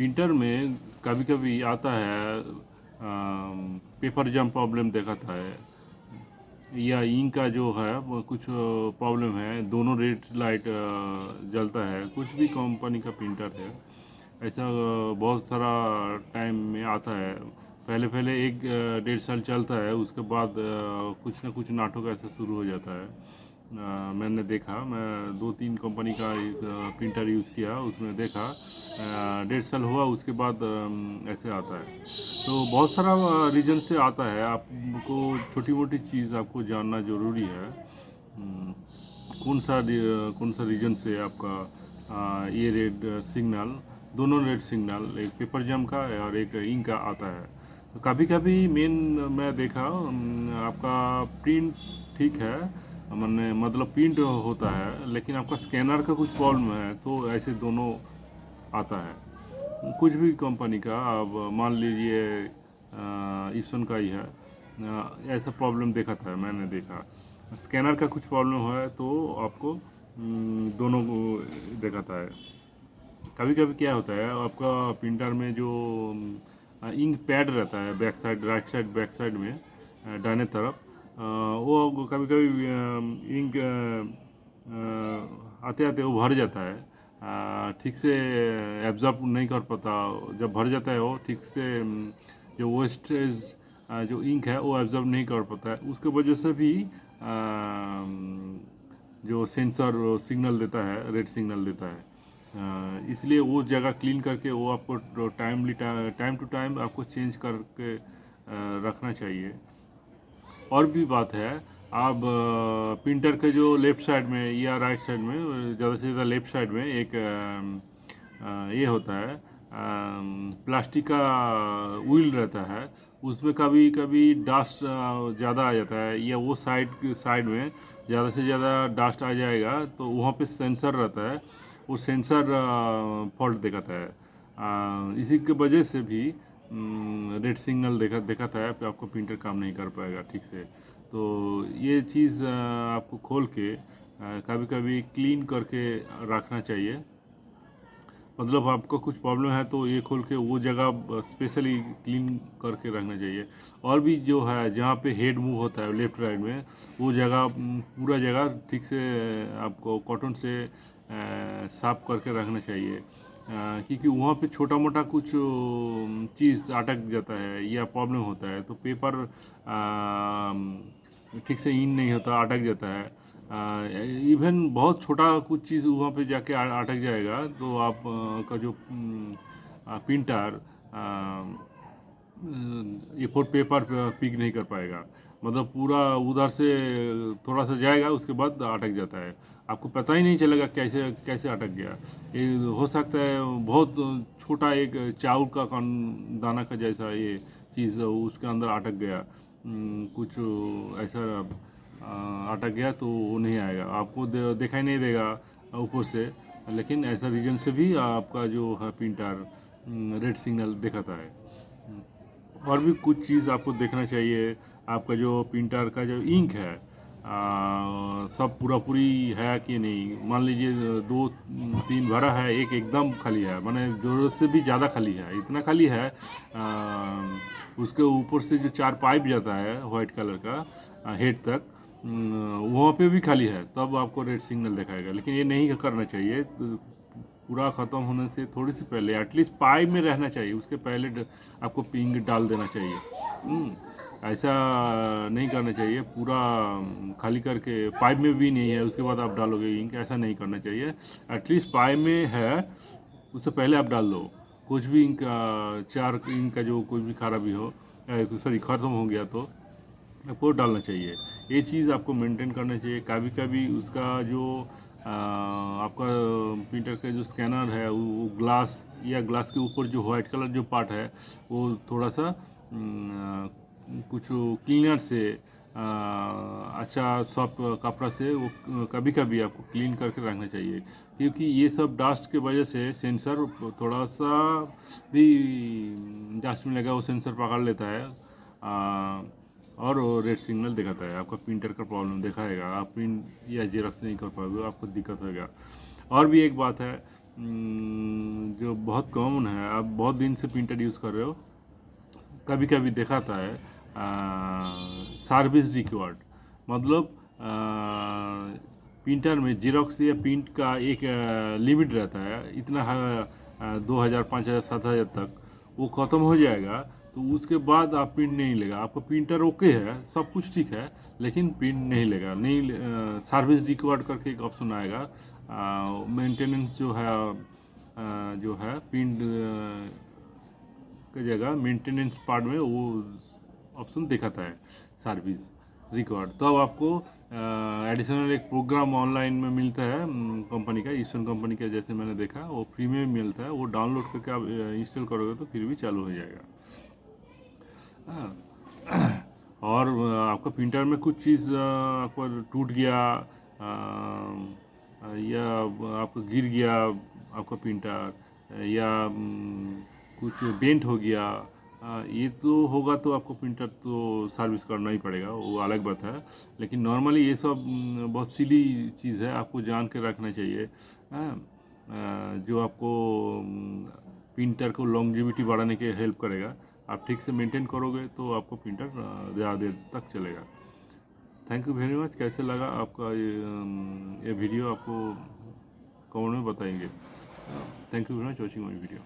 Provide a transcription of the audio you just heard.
Printer में कभी कभी आता है पेपर जम प्रॉब्लम दिखाता है या इंक का जो है वो कुछ प्रॉब्लम है, दोनों रेड लाइट जलता है। कुछ भी कंपनी का प्रिंटर है ऐसा बहुत सारा टाइम में आता है। पहले पहले एक 1.5 साल चलता है, उसके बाद कुछ ना कुछ नाटक ऐसा शुरू हो जाता है। मैंने देखा, मैं 2-3 कंपनी का एक प्रिंटर यूज़ किया, उसमें देखा 1.5 साल हुआ उसके बाद ऐसे आता है। तो बहुत सारा रीजन से आता है। आपको छोटी मोटी चीज़ आपको जानना ज़रूरी है। हम्म, कौन सा रीजन से आपका ये रेड सिग्नल, दोनों रेड सिग्नल, एक पेपर जम का और एक इंक का आता है। तो कभी कभी मेन मैं देखा आपका प्रिंट ठीक है, मैंने मतलब प्रिंट होता है, लेकिन आपका स्कैनर का कुछ प्रॉब्लम है, तो ऐसे दोनों आता है। कुछ भी कंपनी का, अब मान लीजिए इप्सन का ही है, ऐसा प्रॉब्लम देखा था, मैंने देखा स्कैनर का कुछ प्रॉब्लम है तो आपको दोनों को दिखाता है। कभी कभी क्या होता है, आपका प्रिंटर में जो इंक पैड रहता है back side, right side, back side में दाहिने तरफ, वो कभी कभी इंक आते आते वो भर जाता है, ठीक से एब्जॉर्ब नहीं कर पाता। जब भर जाता है वो ठीक से जो वेस्टेज जो इंक है वो एब्जॉर्ब नहीं कर पाता है। उसके वजह से भी जो सेंसर सिग्नल देता है, रेड सिग्नल देता है। इसलिए वो जगह क्लीन करके वो आपको टाइम टू टाइम आपको चेंज करके रखना चाहिए। और भी बात है, आप प्रिंटर के जो लेफ़्ट साइड में या राइट साइड में, ज़्यादा से ज़्यादा लेफ़्ट साइड में एक ये होता है, प्लास्टिक का व्हील रहता है, उसमें कभी कभी डस्ट ज़्यादा आ जाता है, या वो साइड में ज़्यादा से ज़्यादा डस्ट आ जाएगा तो वहाँ पे सेंसर रहता है, वो सेंसर फॉल्ट दिखाता है। इसी के वजह से भी रेड सिग्नल दिखाता है, फिर आपको प्रिंटर काम नहीं कर पाएगा ठीक से। तो ये चीज़ आपको खोल के कभी कभी क्लीन करके रखना चाहिए। मतलब आपको कुछ प्रॉब्लम है तो ये खोल के वो जगह स्पेशली क्लीन करके रखना चाहिए। और भी जो है जहाँ पे हेड मूव होता है लेफ्ट राइट में, वो जगह पूरा जगह ठीक से आपको कॉटन से साफ करके रखना चाहिए। क्योंकि वहाँ पे छोटा मोटा कुछ चीज़ अटक जाता है या प्रॉब्लम होता है, तो पेपर ठीक से इन नहीं होता, अटक जाता है। इवन बहुत छोटा कुछ चीज़ वहाँ पे जाके अटक जाएगा तो आप का जो प्रिंटर ए फोर पेपर पिक नहीं कर पाएगा। मतलब पूरा उधर से थोड़ा सा जाएगा, उसके बाद अटक जाता है, आपको पता ही नहीं चलेगा कैसे कैसे अटक गया। ये हो सकता है बहुत छोटा एक चावल का दाना का जैसा ये चीज़ उसके अंदर अटक गया, कुछ ऐसा अटक गया तो वो नहीं आएगा, आपको दिखाई नहीं देगा ऊपर से, लेकिन ऐसा रीजन से भी आपका जो है प्रिंटर रेड सिग्नल दिखाता है। और भी कुछ चीज़ आपको देखना चाहिए। आपका जो प्रिंटर का जो इंक है सब पूरा पूरी है कि नहीं। मान लीजिए 2-3 भरा है, एक एकदम खाली है, माने ज़रूरत से भी ज़्यादा खाली है, इतना खाली है उसके ऊपर से जो 4 पाइप जाता है वाइट कलर का हेड तक, वहाँ पे भी खाली है, तब आपको रेड सिग्नल दिखाएगा। लेकिन ये नहीं करना चाहिए। पूरा ख़त्म होने से थोड़ी सी पहले एटलीस्ट पाइप में रहना चाहिए, उसके पहले आपको पिंग डाल देना चाहिए। ऐसा नहीं करना चाहिए पूरा खाली करके, पाइप में भी नहीं है उसके बाद आप डालोगे इंक, ऐसा नहीं करना चाहिए। एटलीस्ट पाइप में है उससे पहले आप डाल दो। कुछ भी इंक 4 इंक का जो कुछ भी खराबी हो, सॉरी ख़त्म हो गया तो आपको डालना चाहिए। ये चीज़ आपको मेंटेन करना चाहिए। कभी कभी उसका जो आपका प्रिंटर का जो स्कैनर है वो ग्लास या ग्लास के ऊपर जो वाइट कलर जो पार्ट है वो थोड़ा सा कुछ क्लीनर से अच्छा सॉफ्ट कपड़ा से वो कभी कभी आपको क्लीन करके रखना चाहिए। क्योंकि ये सब डस्ट के वजह से सेंसर थोड़ा सा भी डस्ट में लगा वो सेंसर पकड़ लेता है, और वो रेड सिग्नल दिखाता है। आपका प्रिंटर का प्रॉब्लम दिखाएगा, आप प्रिंट या जेरॉक्स नहीं कर पाओगे, आपको दिक्कत होगा। और भी एक बात है, जो बहुत कॉमन है, आप बहुत दिन से प्रिंटर यूज़ कर रहे हो, कभी कभी दिखाता है सर्विस रिक्वायर्ड। मतलब प्रिंटर में जीरोक्स या प्रिंट का एक लिमिट रहता है, इतना 2,000 5,000 7,000 तक वो ख़त्म हो जाएगा, तो उसके बाद आप प्रिंट नहीं लेगा। आपका प्रिंटर ओके है, सब कुछ ठीक है, लेकिन प्रिंट नहीं लेगा। नहीं, सर्विस रिक्वायर्ड करके एक ऑप्शन आएगा। मेंटेनेंस जो है प्रिंट की जगह मेंटेनेंस पार्ट में वो ऑप्शन दिखाता है सर्विस रिकॉर्ड। तब आपको एडिशनल एक प्रोग्राम ऑनलाइन में मिलता है कंपनी का, ईस्टर्न कंपनी का, जैसे मैंने देखा वो फ्री में मिलता है। वो डाउनलोड करके आप इंस्टॉल करोगे तो फिर भी चालू हो जाएगा। हाँ। और आपका प्रिंटर में कुछ चीज़ आपको टूट गया, या आपको गिर गया आपका प्रिंटर, या कुछ डेंट हो गया, ये तो होगा तो आपको प्रिंटर तो सर्विस करना ही पड़ेगा, वो अलग बात है। लेकिन नॉर्मली ये सब बहुत सिली चीज़ है, आपको जान के रखना चाहिए। हाँ, जो आपको प्रिंटर को लॉन्जेविटी बढ़ाने के हेल्प करेगा। आप ठीक से मेंटेन करोगे तो आपको प्रिंटर ज़्यादा देर तक चलेगा। Thank you very much. कैसे लगा आपका ये वीडियो, आपको कमेंट में बताएंगे। Thank you very much watching my video.